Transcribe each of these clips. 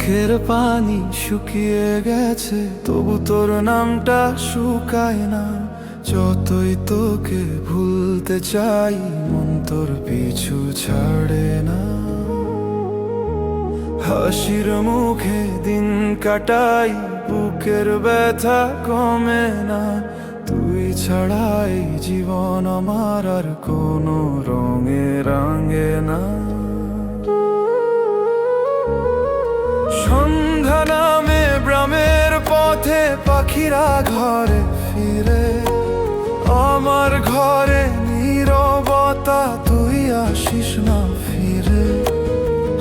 চোখের পানি শুকিয়ে গেছে, তবু তোর নামটা শুকায় না। যতই তোকে ভুলতে চাই, মন তোর পিছু ছাড়ে না। হাসির মুখে দিন কাটাই, বুকের ব্যথা কমে না। তুই ছাড়াই জীবন আমার আর কোনো রঙে রাঙে না। সন্ধ্যা নামে গ্রামের পথে পাখিরা ঘরে ফিরে, আমার ঘরে নীরবতা, তুই আসিস না ফিরে।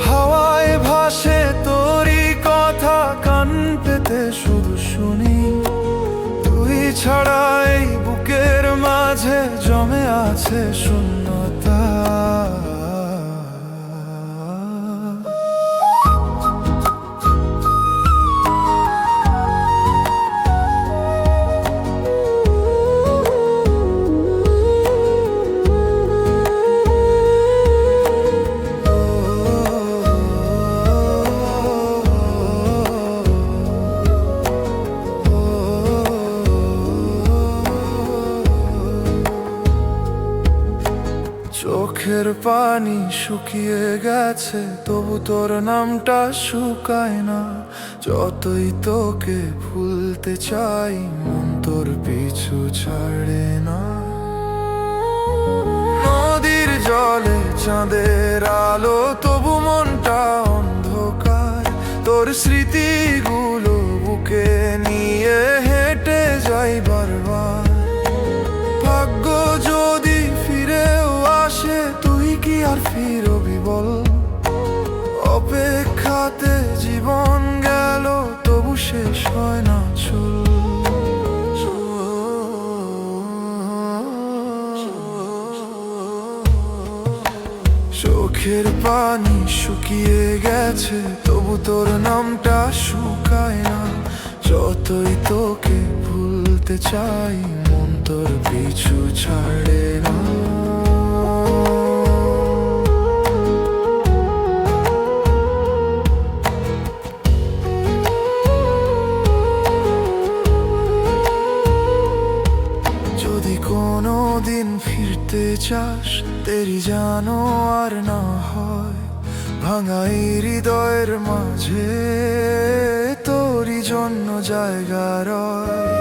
হাওয়ায় ভাসে তোরই কথা, কান পেতে শুধু শুনি। তুই ছাড়াই বুকের মাঝে জমে আছে শূন্যতা। চোখের পানি শুকিয়ে গেছে, তবু তোর নামটা শুকায় না। যতই তোকে ভুলতে চাই, মন তোর পিছু ছাড়ে না। নদীর জলে চাঁদের আলো, তবু মনটা অন্ধকার। তোর স্মৃতিগুলো বুকে নিয়ে হেঁটে যাই বারবার। ভাগ্য যদি ফিরেও আসে, তুই কি আর ফিরবি বল? অপেক্ষাতে জীবন গেল, তবু শেষ হয় না চুল। চোখের পানি শুকিয়ে গেছে, তবু তোর নামটা শুকায় না। যতই তোকে ভুলতে চাই, মন তোর পিছু ছাড়ে না। যদি কোনো দিন ফিরতে চাস, দেরি যেন আর না হয়। ভাঙা এই হৃদয়ের মাঝে তোরই জন্য জায়গা রয়।